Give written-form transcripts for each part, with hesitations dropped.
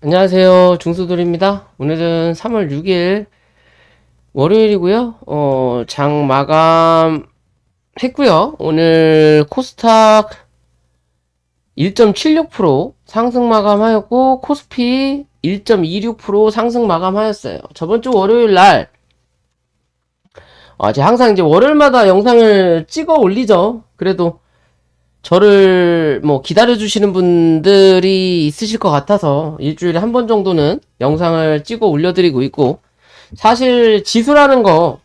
안녕하세요. 중수돌입니다. 오늘은 3월 6일 월요일이고요. 장 마감 했고요. 오늘 코스닥 1.76% 상승 마감하였고 코스피 1.26% 상승 마감하였어요. 저번 주 월요일 날 제가 항상 이제 월요일마다 영상을 찍어 올리죠. 그래도 저를 뭐 기다려주시는 분들이 있으실 것 같아서 일주일에 한 번 정도는 영상을 찍어 올려드리고 있고, 사실 지수라는 거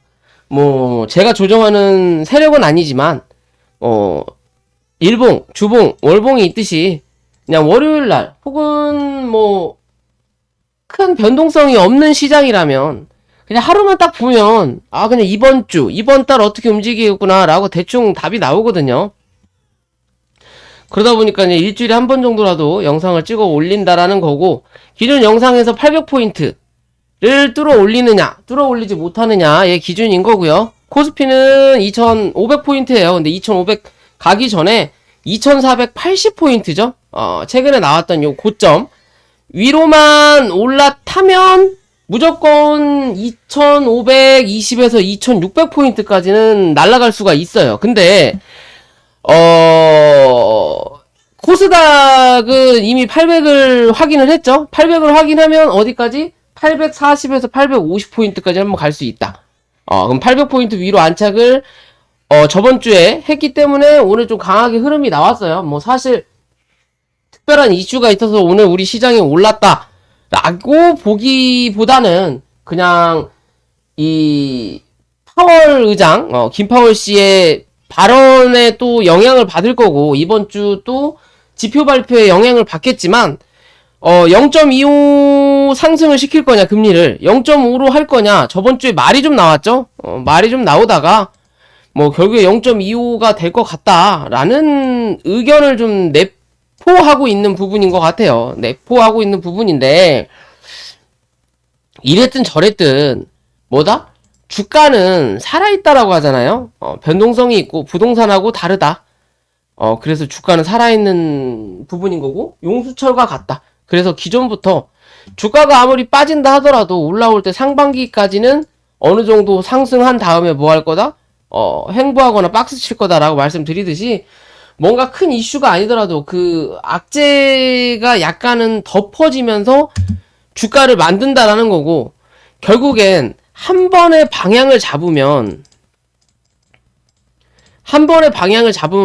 뭐 제가 조정하는 세력은 아니지만 일봉, 주봉, 월봉이 있듯이 그냥 월요일 날 혹은 뭐 큰 변동성이 없는 시장이라면 그냥 하루만 딱 보면 그냥 이번 주, 이번 달 어떻게 움직이겠구나 라고 대충 답이 나오거든요. 그러다 보니까 이제 일주일에 한 번 정도라도 영상을 찍어 올린다라는 거고, 기존 영상에서 800포인트를 뚫어 올리느냐, 뚫어 올리지 못하느냐의 기준인 거고요. 코스피는 2500포인트예요. 근데 2500 가기 전에 2480포인트죠. 최근에 나왔던 요 고점 위로만 올라타면 무조건 2520에서 2600포인트까지는 날아갈 수가 있어요. 근데 코스닥은 이미 800을 확인을 했죠. 800을 확인하면 어디까지? 840에서 850포인트까지 한번 갈 수 있다. 그럼 800포인트 위로 안착을 저번 주에 했기 때문에 오늘 좀 강하게 흐름이 나왔어요. 뭐 사실 특별한 이슈가 있어서 오늘 우리 시장이 올랐다 라고 보기보다는 그냥 이 파월 의장, 김파월 씨의 발언에 또 영향을 받을 거고, 이번 주 또 지표 발표에 영향을 받겠지만 0.25 상승을 시킬 거냐, 금리를 0.5로 할 거냐, 저번 주에 말이 좀 나왔죠. 말이 좀 나오다가 뭐 결국에 0.25가 될 것 같다라는 의견을 좀 내포하고 있는 부분인 것 같아요. 내포하고 있는 부분인데, 이랬든 저랬든 뭐다? 주가는 살아있다라고 하잖아요. 변동성이 있고 부동산하고 다르다. 그래서 주가는 살아있는 부분인 거고, 용수철과 같다. 그래서 기존부터 주가가 아무리 빠진다 하더라도 올라올 때 상반기까지는 어느 정도 상승한 다음에 뭐 할 거다? 횡보하거나 박스 칠 거다라고 말씀드리듯이, 뭔가 큰 이슈가 아니더라도 그 악재가 약간은 덮어지면서 주가를 만든다라는 거고, 결국엔 한 번의 방향을 잡으면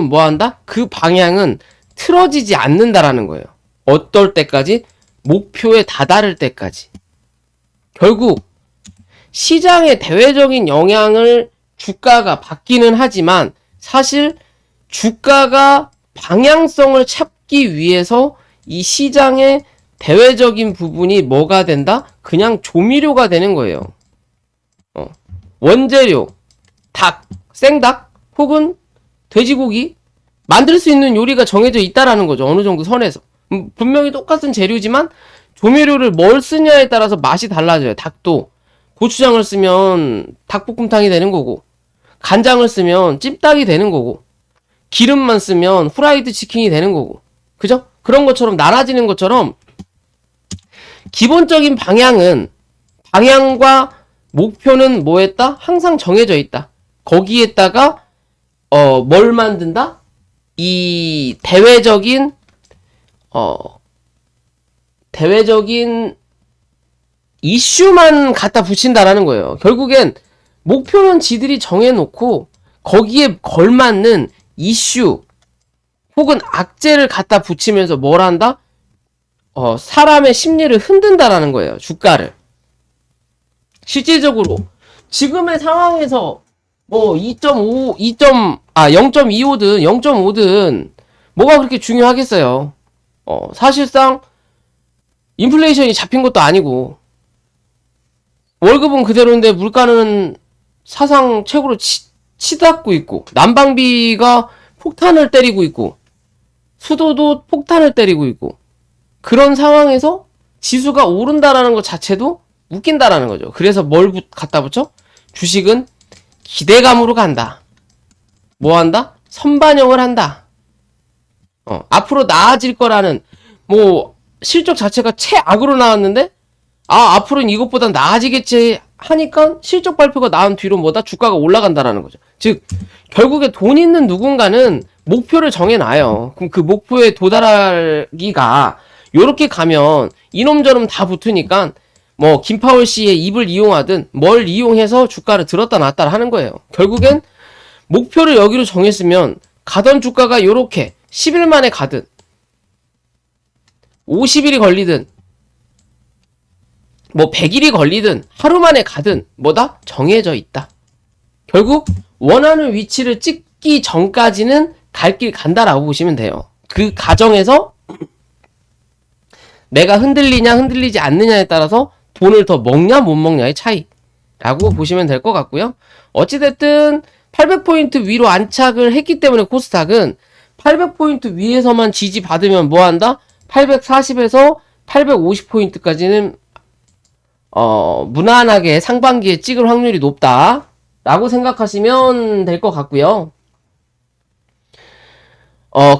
뭐 한다? 그 방향은 틀어지지 않는다라는 거예요. 어떨 때까지? 목표에 다다를 때까지. 결국 시장의 대외적인 영향을 주가가 받기는 하지만, 사실 주가가 방향성을 찾기 위해서 이 시장의 대외적인 부분이 뭐가 된다? 그냥 조미료가 되는 거예요. 원재료, 닭, 생닭 혹은 돼지고기 만들 수 있는 요리가 정해져 있다라는 거죠. 어느 정도 선에서. 분명히 똑같은 재료지만 조미료를 뭘 쓰냐에 따라서 맛이 달라져요. 닭도 고추장을 쓰면 닭볶음탕이 되는 거고, 간장을 쓰면 찜닭이 되는 거고, 기름만 쓰면 후라이드 치킨이 되는 거고, 그죠? 그런 것처럼 나눠지는 것처럼 기본적인 방향과 목표는 뭐했다? 항상 정해져 있다. 거기에다가 뭘 만든다? 이 대외적인 이슈만 갖다 붙인다라는 거예요. 결국엔 목표는 지들이 정해놓고 거기에 걸맞는 이슈 혹은 악재를 갖다 붙이면서 뭘 한다? 사람의 심리를 흔든다라는 거예요. 주가를. 실질적으로 지금의 상황에서 뭐 0.25든 0.5든 뭐가 그렇게 중요하겠어요. 사실상 인플레이션이 잡힌 것도 아니고, 월급은 그대로인데 물가는 사상 최고로 치닫고 있고, 난방비가 폭탄을 때리고 있고, 수도도 폭탄을 때리고 있고, 그런 상황에서 지수가 오른다라는 것 자체도 웃긴다라는 거죠. 그래서 뭘 갖다 붙여? 주식은 기대감으로 간다. 뭐 한다? 선반영을 한다. 앞으로 나아질 거라는, 뭐 실적 자체가 최악으로 나왔는데 앞으로는 이것보다 나아지겠지 하니까 실적 발표가 나온 뒤로 뭐다? 주가가 올라간다라는 거죠. 즉 결국에 돈 있는 누군가는 목표를 정해놔요. 그럼 그 목표에 도달하기가 요렇게 가면 이놈저놈 다 붙으니까 뭐 김파월 씨의 입을 이용하든 뭘 이용해서 주가를 들었다 놨다 하는 거예요. 결국엔 목표를 여기로 정했으면 가던 주가가 요렇게 10일 만에 가든 50일이 걸리든 뭐 100일이 걸리든 하루 만에 가든 뭐다? 정해져 있다. 결국 원하는 위치를 찍기 전까지는 갈 길 간다라고 보시면 돼요. 그 과정에서 내가 흔들리냐 흔들리지 않느냐에 따라서 돈을 더 먹냐 못 먹냐의 차이라고 보시면 될 것 같고요. 어찌됐든 800포인트 위로 안착을 했기 때문에 코스닥은 800포인트 위에서만 지지받으면 뭐한다? 840에서 850포인트까지는 무난하게 상반기에 찍을 확률이 높다 라고 생각하시면 될 것 같고요.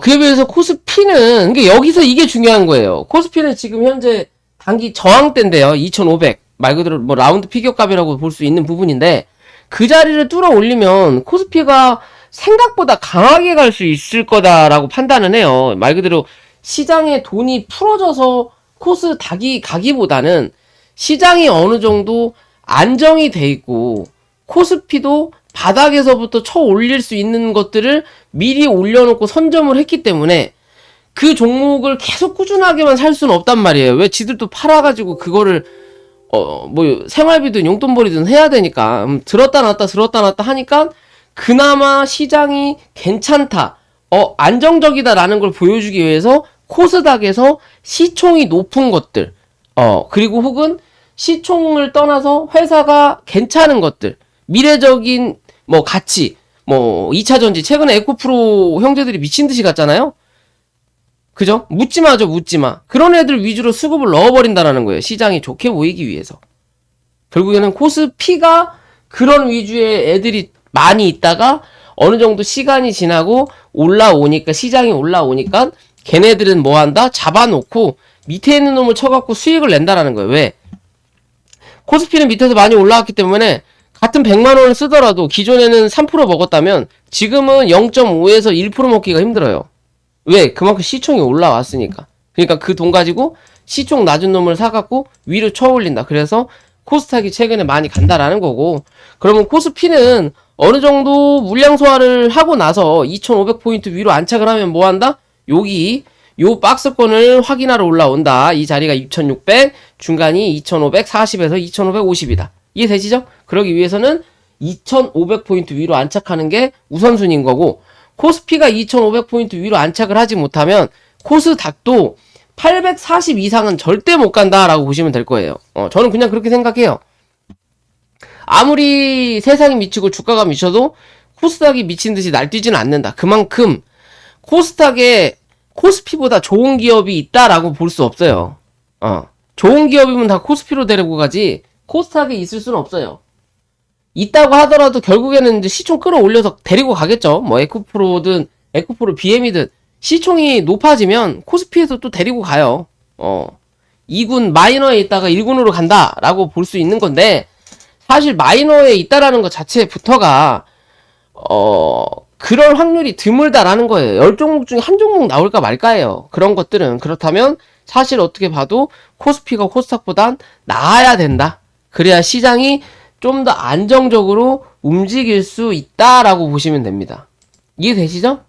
그에 비해서 코스피는, 그러니까 여기서 이게 중요한 거예요. 코스피는 지금 현재 단기 저항대인데요. 2500. 말 그대로 뭐 라운드 피겨값이라고 볼 수 있는 부분인데, 그 자리를 뚫어 올리면 코스피가 생각보다 강하게 갈 수 있을 거다라고 판단은 해요. 말 그대로 시장에 돈이 풀어져서 코스닥이 가기보다는 시장이 어느 정도 안정이 돼 있고, 코스피도 바닥에서부터 쳐 올릴 수 있는 것들을 미리 올려놓고 선점을 했기 때문에 그 종목을 계속 꾸준하게만 살 수는 없단 말이에요. 왜 지들도 팔아가지고 그거를 뭐 생활비든 용돈벌이든 해야 되니까 들었다 놨다 하니까 그나마 시장이 괜찮다, 안정적이다라는 걸 보여주기 위해서 코스닥에서 시총이 높은 것들, 그리고 혹은 시총을 떠나서 회사가 괜찮은 것들, 미래적인 뭐 가치, 뭐 2차전지, 최근에 에코프로 형제들이 미친듯이 갔잖아요. 그죠? 묻지마죠, 묻지마. 그런 애들 위주로 수급을 넣어버린다라는 거예요. 시장이 좋게 보이기 위해서. 결국에는 코스피가 그런 위주의 애들이 많이 있다가 어느 정도 시간이 지나고 올라오니까, 시장이 올라오니까 걔네들은 뭐 한다? 잡아놓고 밑에 있는 놈을 쳐갖고 수익을 낸다라는 거예요. 왜? 코스피는 밑에서 많이 올라왔기 때문에 같은 100만원을 쓰더라도 기존에는 3% 먹었다면 지금은 0.5에서 1% 먹기가 힘들어요. 왜? 그만큼 시총이 올라왔으니까. 그러니까 그 돈 가지고 시총 낮은 놈을 사갖고 위로 쳐올린다. 그래서 코스닥이 최근에 많이 간다라는 거고, 그러면 코스피는 어느 정도 물량 소화를 하고 나서 2500포인트 위로 안착을 하면 뭐 한다? 여기 요 박스권을 확인하러 올라온다. 이 자리가 2600, 중간이 2540에서 2550이다. 이해되시죠? 그러기 위해서는 2500포인트 위로 안착하는 게 우선순위인 거고, 코스피가 2500포인트 위로 안착을 하지 못하면 코스닥도 840 이상은 절대 못 간다라고 보시면 될 거예요. 저는 그냥 그렇게 생각해요. 아무리 세상이 미치고 주가가 미쳐도 코스닥이 미친 듯이 날뛰지는 않는다. 그만큼 코스닥에 코스피보다 좋은 기업이 있다라고 볼 수 없어요. 좋은 기업이면 다 코스피로 데리고 가지 코스닥에 있을 수는 없어요. 있다고 하더라도 결국에는 이제 시총 끌어올려서 데리고 가겠죠. 뭐 에코프로든 에코프로 BM이든 시총이 높아지면 코스피에서 또 데리고 가요. 2군 마이너에 있다가 1군으로 간다라고 볼 수 있는 건데, 사실 마이너에 있다라는 것 자체부터가 그럴 확률이 드물다라는 거예요. 10종목 중에 한 종목 나올까 말까예요. 그런 것들은. 그렇다면 사실 어떻게 봐도 코스피가 코스닥보단 나아야 된다. 그래야 시장이 좀 더 안정적으로 움직일 수 있다라고 보시면 됩니다. 이해되시죠?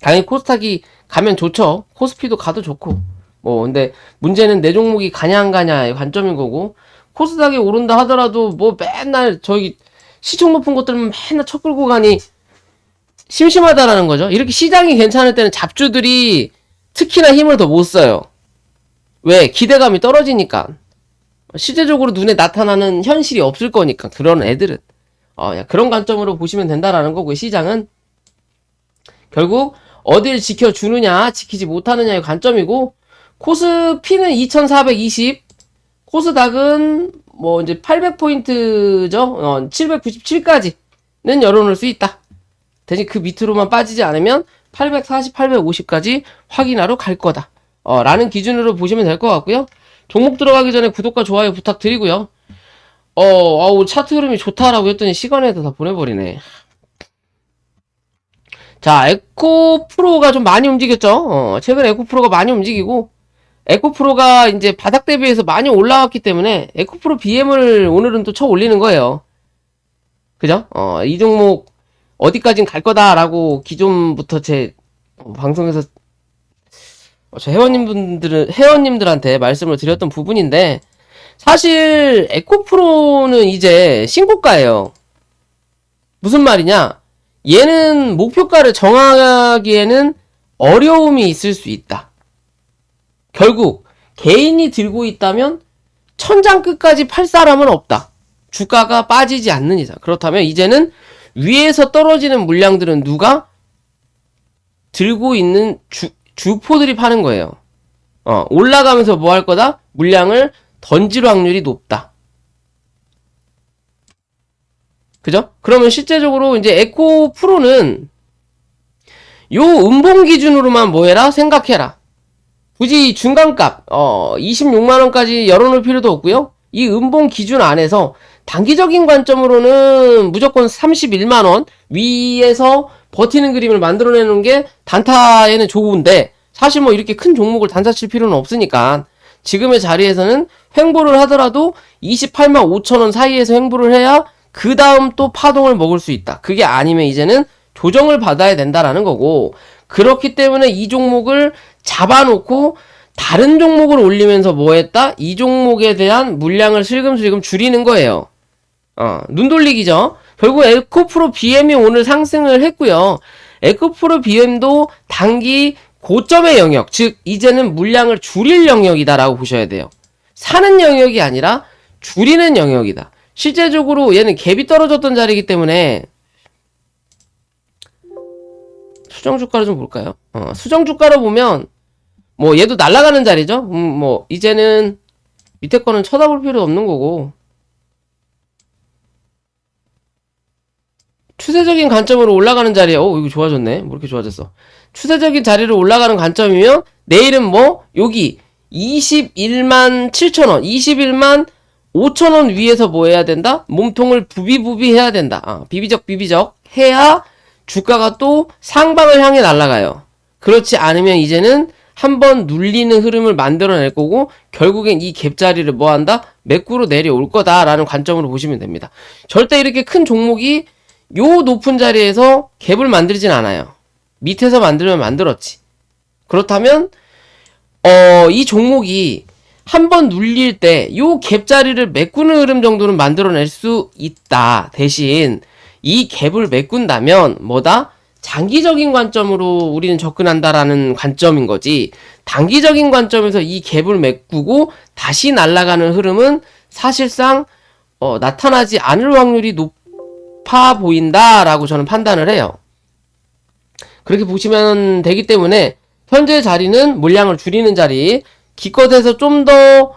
당연히 코스닥이 가면 좋죠. 코스피도 가도 좋고. 근데 문제는 내 종목이 가냐 안 가냐의 관점인 거고, 코스닥이 오른다 하더라도 뭐 맨날 저기 시총 높은 것들만 맨날 쳐 끌고 가니 심심하다라는 거죠. 이렇게 시장이 괜찮을 때는 잡주들이 특히나 힘을 더 못 써요. 왜? 기대감이 떨어지니까. 실제적으로 눈에 나타나는 현실이 없을 거니까, 그런 애들은. 그런 관점으로 보시면 된다라는 거고, 시장은 결국 어딜 지켜주느냐 지키지 못하느냐의 관점이고, 코스피는 2420, 코스닥은 뭐 이제 800포인트죠. 797까지는 열어놓을 수 있다. 대신 그 밑으로만 빠지지 않으면 840, 850까지 확인하러 갈 거다 라는 기준으로 보시면 될 것 같고요. 종목 들어가기 전에 구독과 좋아요 부탁드리고요. 차트 흐름이 좋다라고 했더니 시간에도 다 보내버리네. 자, 에코프로가 좀 많이 움직였죠? 최근에 에코프로가 많이 움직이고, 에코프로가 이제 바닥 대비해서 많이 올라왔기 때문에, 에코프로 BM을 오늘은 또 쳐 올리는 거예요. 그죠? 이 종목, 어디까진 갈 거다라고 기존부터 제 방송에서 저 회원님들한테 말씀을 드렸던 부분인데, 사실, 에코프로는 이제 신고가예요. 무슨 말이냐? 얘는 목표가를 정하기에는 어려움이 있을 수 있다. 결국 개인이 들고 있다면 천장 끝까지 팔 사람은 없다. 주가가 빠지지 않는 이상. 그렇다면 이제는 위에서 떨어지는 물량들은 누가 들고 있는 주포들이 파는 거예요. 올라가면서 뭐 할 거다? 물량을 던질 확률이 높다. 그죠? 그러면 실제적으로 이제 에코 프로는 요 음봉 기준으로만 뭐 해라? 생각해라. 굳이 중간값 26만원까지 열어놓을 필요도 없고요. 이 음봉 기준 안에서 단기적인 관점으로는 무조건 31만원 위에서 버티는 그림을 만들어내는 게 단타에는 좋은데, 사실 뭐 이렇게 큰 종목을 단타 칠 필요는 없으니까 지금의 자리에서는 횡보를 하더라도 28만 5천원 사이에서 횡보를 해야 그 다음 또 파동을 먹을 수 있다. 그게 아니면 이제는 조정을 받아야 된다라는 거고, 그렇기 때문에 이 종목을 잡아놓고 다른 종목을 올리면서 뭐 했다? 이 종목에 대한 물량을 슬금슬금 줄이는 거예요. 눈 돌리기죠. 결국 에코프로 BM이 오늘 상승을 했고요. 에코프로 BM도 단기 고점의 영역, 즉 이제는 물량을 줄일 영역이다라고 보셔야 돼요. 사는 영역이 아니라 줄이는 영역이다. 실제적으로 얘는 갭이 떨어졌던 자리이기 때문에 수정주가를 좀 볼까요? 수정주가로 보면 뭐 얘도 날아가는 자리죠? 뭐 이제는 밑에 거는 쳐다볼 필요 없는 거고, 추세적인 관점으로 올라가는 자리에 이거 좋아졌네. 뭐 이렇게 좋아졌어. 추세적인 자리로 올라가는 관점이면 내일은 뭐 여기 21만 7천원 21만 5천원 위에서 뭐 해야 된다? 몸통을 부비부비 해야 된다. 비비적 해야 주가가 또 상방을 향해 날아가요. 그렇지 않으면 이제는 한번 눌리는 흐름을 만들어낼 거고, 결국엔 이 갭자리를 뭐 한다? 매꾸로 내려올 거다라는 관점으로 보시면 됩니다. 절대 이렇게 큰 종목이 요 높은 자리에서 갭을 만들진 않아요. 밑에서 만들면 만들었지. 그렇다면 이 종목이 한번 눌릴 때 요 갭자리를 메꾸는 흐름 정도는 만들어낼 수 있다. 대신 이 갭을 메꾼다면 뭐다? 장기적인 관점으로 우리는 접근한다라는 관점인 거지, 단기적인 관점에서 이 갭을 메꾸고 다시 날아가는 흐름은 사실상 나타나지 않을 확률이 높아 보인다라고 저는 판단을 해요. 그렇게 보시면 되기 때문에 현재 자리는 물량을 줄이는 자리, 기껏해서 좀 더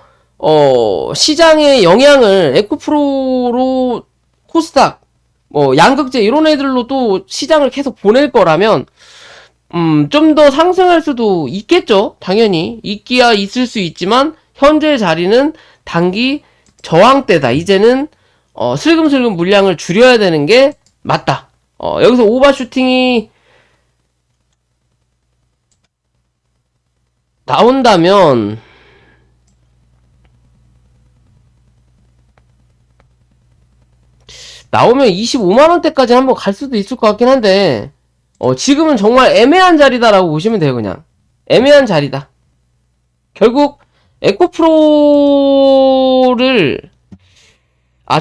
시장의 영향을 에코프로로 코스닥 양극재 이런 애들로 또 시장을 계속 보낼 거라면 좀 더 상승할 수도 있겠죠. 당연히 있기야 있을 수 있지만 현재 자리는 단기 저항대다. 이제는 슬금슬금 물량을 줄여야 되는 게 맞다. 여기서 오버슈팅이 나온다면 나오면 25만원대까지 한번 갈 수도 있을 것 같긴 한데, 지금은 정말 애매한 자리다라고 보시면 돼요. 그냥 애매한 자리다. 결국 에코프로를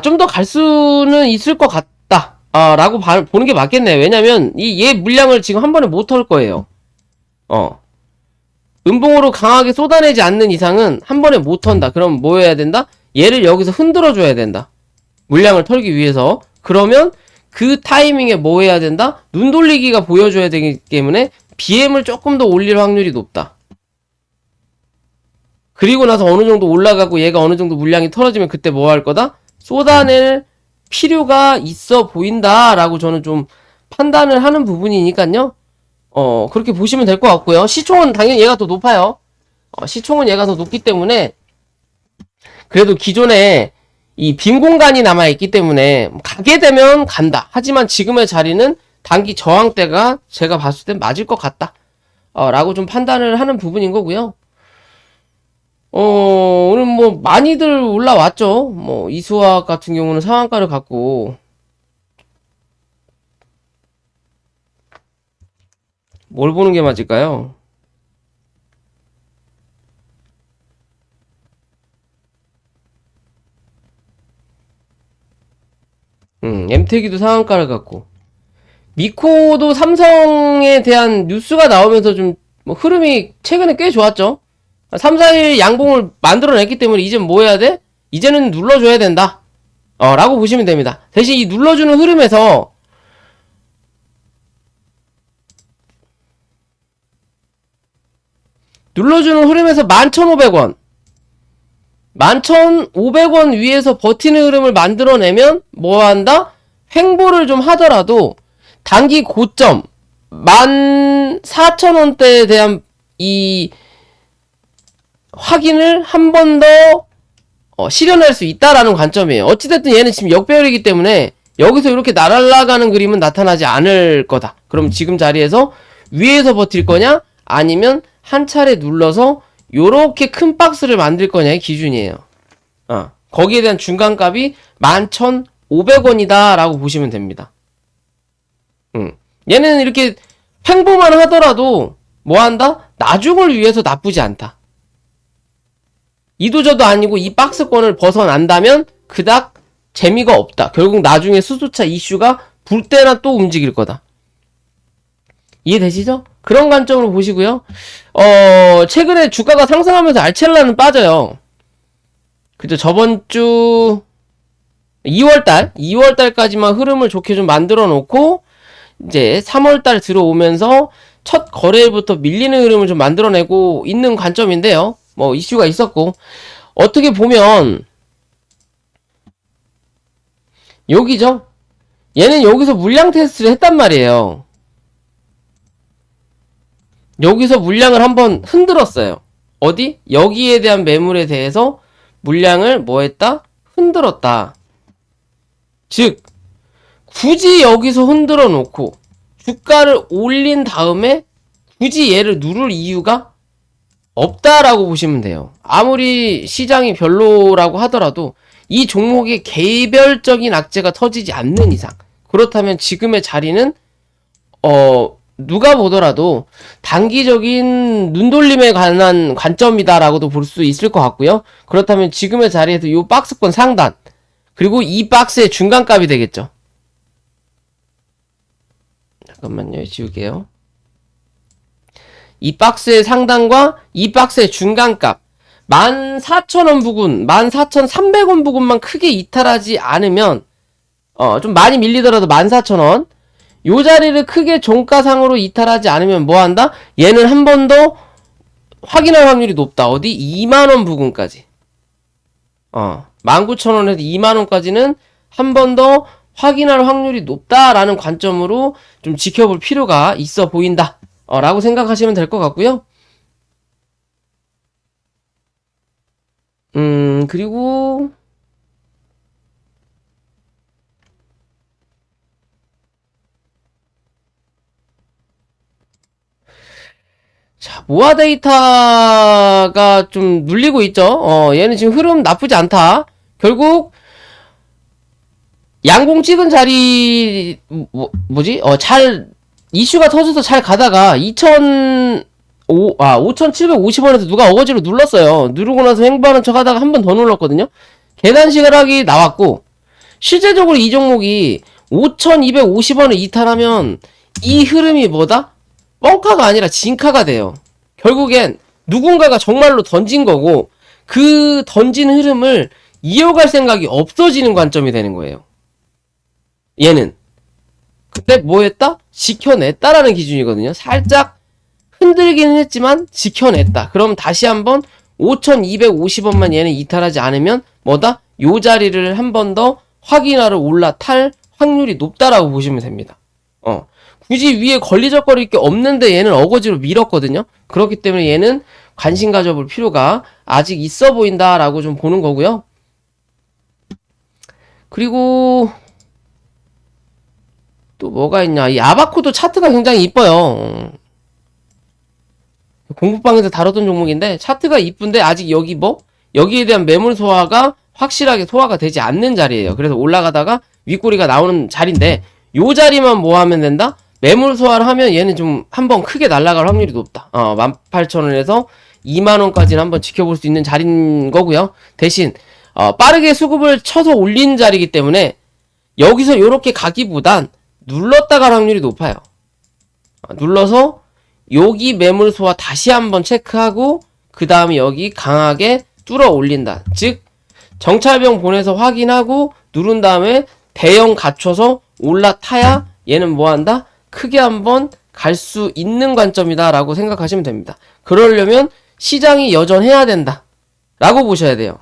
좀 더 갈 수는 있을 것 같다 라고 보는 게 맞겠네. 왜냐면 얘 물량을 지금 한 번에 못 털 거예요. 음봉으로 강하게 쏟아내지 않는 이상은 한 번에 못 턴다. 그럼 뭐 해야 된다? 얘를 여기서 흔들어 줘야 된다. 물량을 털기 위해서. 그러면 그 타이밍에 뭐 해야 된다? 눈 돌리기가 보여줘야 되기 때문에 BM을 조금 더 올릴 확률이 높다. 그리고 나서 어느 정도 올라가고 얘가 어느 정도 물량이 털어지면 그때 뭐 할 거다? 쏟아낼 필요가 있어 보인다라고 저는 좀 판단을 하는 부분이니까요. 그렇게 보시면 될 것 같고요. 시총은 당연히 얘가 더 높아요. 시총은 얘가 더 높기 때문에 그래도 기존에 이 빈 공간이 남아있기 때문에 가게 되면 간다. 하지만 지금의 자리는 단기 저항대가 제가 봤을 땐 맞을 것 같다. 라고 좀 판단을 하는 부분인 거고요. 오늘 뭐 많이들 올라왔죠. 뭐 이수학 같은 경우는 상한가를 갖고 뭘 보는 게 맞을까요? 엠텍이도 상한가를 갖고 미코도 삼성에 대한 뉴스가 나오면서 좀 뭐 흐름이 최근에 꽤 좋았죠. 3, 4일 양봉을 만들어냈기 때문에 이제 뭐 해야 돼? 이제는 눌러줘야 된다. 라고 보시면 됩니다. 대신 이 눌러주는 흐름에서 눌러주는 흐름에서 11,500원 11,500원 위에서 버티는 흐름을 만들어내면 뭐한다? 횡보를 좀 하더라도 단기 고점 14,000원대에 대한 이 확인을 한 번 더 실현할 수 있다라는 관점이에요. 어찌됐든 얘는 지금 역배열이기 때문에 여기서 이렇게 날아가는 그림은 나타나지 않을 거다. 그럼 지금 자리에서 위에서 버틸 거냐? 아니면 한 차례 눌러서 요렇게 큰 박스를 만들 거냐의 기준이에요. 거기에 대한 중간값이 11,500원이다 라고 보시면 됩니다. 얘는 이렇게 횡보만 하더라도 뭐한다? 나중을 위해서 나쁘지 않다. 이도저도 아니고 이 박스권을 벗어난다면 그닥 재미가 없다. 결국 나중에 수소차 이슈가 불 때나 또 움직일 거다. 이해되시죠? 그런 관점으로 보시고요. 최근에 주가가 상승하면서 알첼라는 빠져요. 그죠? 저번 주 2월달까지만 흐름을 좋게 좀 만들어 놓고 이제 3월달 들어오면서 첫 거래일부터 밀리는 흐름을 좀 만들어내고 있는 관점인데요. 뭐 이슈가 있었고 어떻게 보면 여기죠. 얘는 여기서 물량 테스트를 했단 말이에요. 여기서 물량을 한번 흔들었어요. 어디? 여기에 대한 매물에 대해서 물량을 뭐 했다? 흔들었다. 즉 굳이 여기서 흔들어 놓고 주가를 올린 다음에 굳이 얘를 누를 이유가 없다라고 보시면 돼요. 아무리 시장이 별로라고 하더라도 이 종목의 개별적인 악재가 터지지 않는 이상, 그렇다면 지금의 자리는 누가 보더라도 단기적인 눈돌림에 관한 관점이다라고도 볼 수 있을 것 같고요. 그렇다면 지금의 자리에서 이 박스권 상단 그리고 이 박스의 중간값이 되겠죠. 잠깐만요. 지울게요. 이 박스의 상단과 이 박스의 중간값 14,000원 부근, 14,300원 부근만 크게 이탈하지 않으면 좀 많이 밀리더라도 14,000원 요 자리를 크게 종가상으로 이탈하지 않으면 뭐한다? 얘는 한 번 더 확인할 확률이 높다. 어디? 2만원 부근까지 19,000원에서 2만원까지는 한 번 더 확인할 확률이 높다라는 관점으로 좀 지켜볼 필요가 있어 보인다 라고 생각하시면 될 것 같고요. 그리고 자, 모아 데이터가 좀 눌리고 있죠. 얘는 지금 흐름 나쁘지 않다. 결국 양봉 찍은 자리 잘 이슈가 터져서 잘 가다가 5,750원에서 누가 어거지로 눌렀어요. 누르고 나서 횡보하는 척 하다가 한 번 더 눌렀거든요. 계단 시가락이 나왔고 실제적으로 이 종목이 5,250원을 이탈하면 이 흐름이 뭐다? 뻥카가 아니라 진카가 돼요. 결국엔 누군가가 정말로 던진 거고 그 던진 흐름을 이어갈 생각이 없어지는 관점이 되는 거예요. 얘는 근데 뭐 했다? 지켜냈다라는 기준이거든요. 살짝 흔들기는 했지만 지켜냈다. 그럼 다시 한번 5,250원만 얘는 이탈하지 않으면 뭐다? 요 자리를 한 번 더 확인하러 올라탈 확률이 높다라고 보시면 됩니다. 굳이 위에 걸리적거릴 게 없는데 얘는 어거지로 밀었거든요. 그렇기 때문에 얘는 관심 가져볼 필요가 아직 있어 보인다라고 좀 보는 거고요. 그리고 또 뭐가 있냐. 이 아바코도 차트가 굉장히 이뻐요. 공부방에서 다뤘던 종목인데 차트가 이쁜데 아직 여기에 대한 매물 소화가 확실하게 소화가 되지 않는 자리예요. 그래서 올라가다가 윗꼬리가 나오는 자리인데 요 자리만 뭐 하면 된다? 매물 소화를 하면 얘는 좀 한번 크게 날아갈 확률이 높다. 18,000원에서 20,000원까지는 한번 지켜볼 수 있는 자리인 거고요. 대신 빠르게 수급을 쳐서 올리는 자리이기 때문에 여기서 요렇게 가기보단 눌렀다 갈 확률이 높아요. 눌러서 여기 매물 소화 다시 한번 체크하고 그 다음에 여기 강하게 뚫어 올린다. 즉 정찰병 보내서 확인하고 누른 다음에 대형 갖춰서 올라타야 얘는 뭐한다? 크게 한번 갈 수 있는 관점이다 라고 생각하시면 됩니다. 그러려면 시장이 여전해야 된다 라고 보셔야 돼요.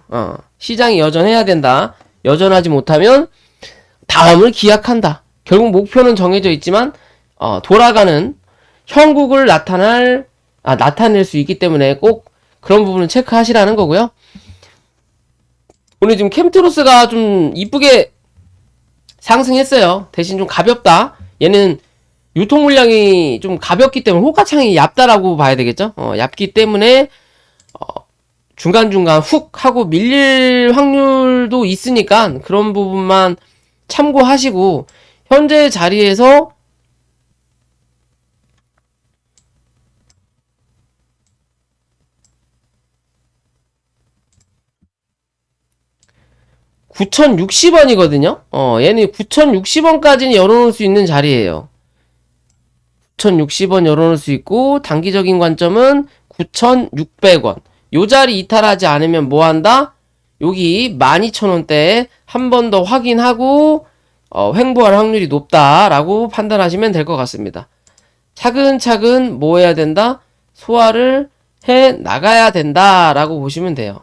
시장이 여전해야 된다. 여전하지 못하면 다음을 기약한다. 결국 목표는 정해져 있지만 돌아가는 형국을 나타낼 수 있기 때문에 꼭 그런 부분을 체크하시라는 거고요. 오늘 지금 캠트로스가 좀 이쁘게 상승했어요. 대신 좀 가볍다. 얘는 유통 물량이 좀 가볍기 때문에 호가창이 얇다라고 봐야 되겠죠. 얇기 때문에 중간중간 훅 하고 밀릴 확률도 있으니까 그런 부분만 참고하시고 현재 자리에서 9,060원이거든요. 얘는 9,060원까지는 열어놓을 수 있는 자리예요. 9,060원 열어놓을 수 있고 단기적인 관점은 9,600원. 요 자리 이탈하지 않으면 뭐 한다? 여기 12,000원대에 한 번 더 확인하고 횡보할 확률이 높다라고 판단하시면 될 것 같습니다. 차근차근 뭐 해야 된다? 소화를 해 나가야 된다라고 보시면 돼요.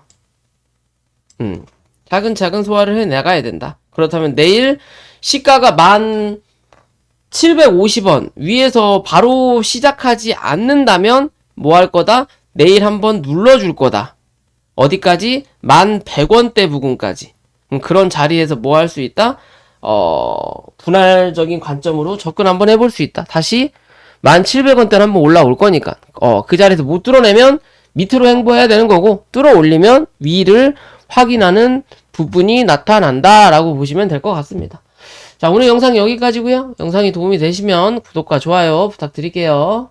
차근차근 소화를 해 나가야 된다. 그렇다면 내일 시가가 1,750원 위에서 바로 시작하지 않는다면 뭐 할 거다? 내일 한번 눌러줄 거다. 어디까지? 1,100원대 부근까지. 그런 자리에서 뭐 할 수 있다? 분할적인 관점으로 접근 한번 해볼 수 있다. 다시 1,700원대는 한번 올라올 거니까. 그 자리에서 못 뚫어내면 밑으로 횡보해야 되는 거고, 뚫어 올리면 위를 확인하는 부분이 나타난다라고 보시면 될 것 같습니다. 자, 오늘 영상 여기까지고요. 영상이 도움이 되시면 구독과 좋아요 부탁드릴게요.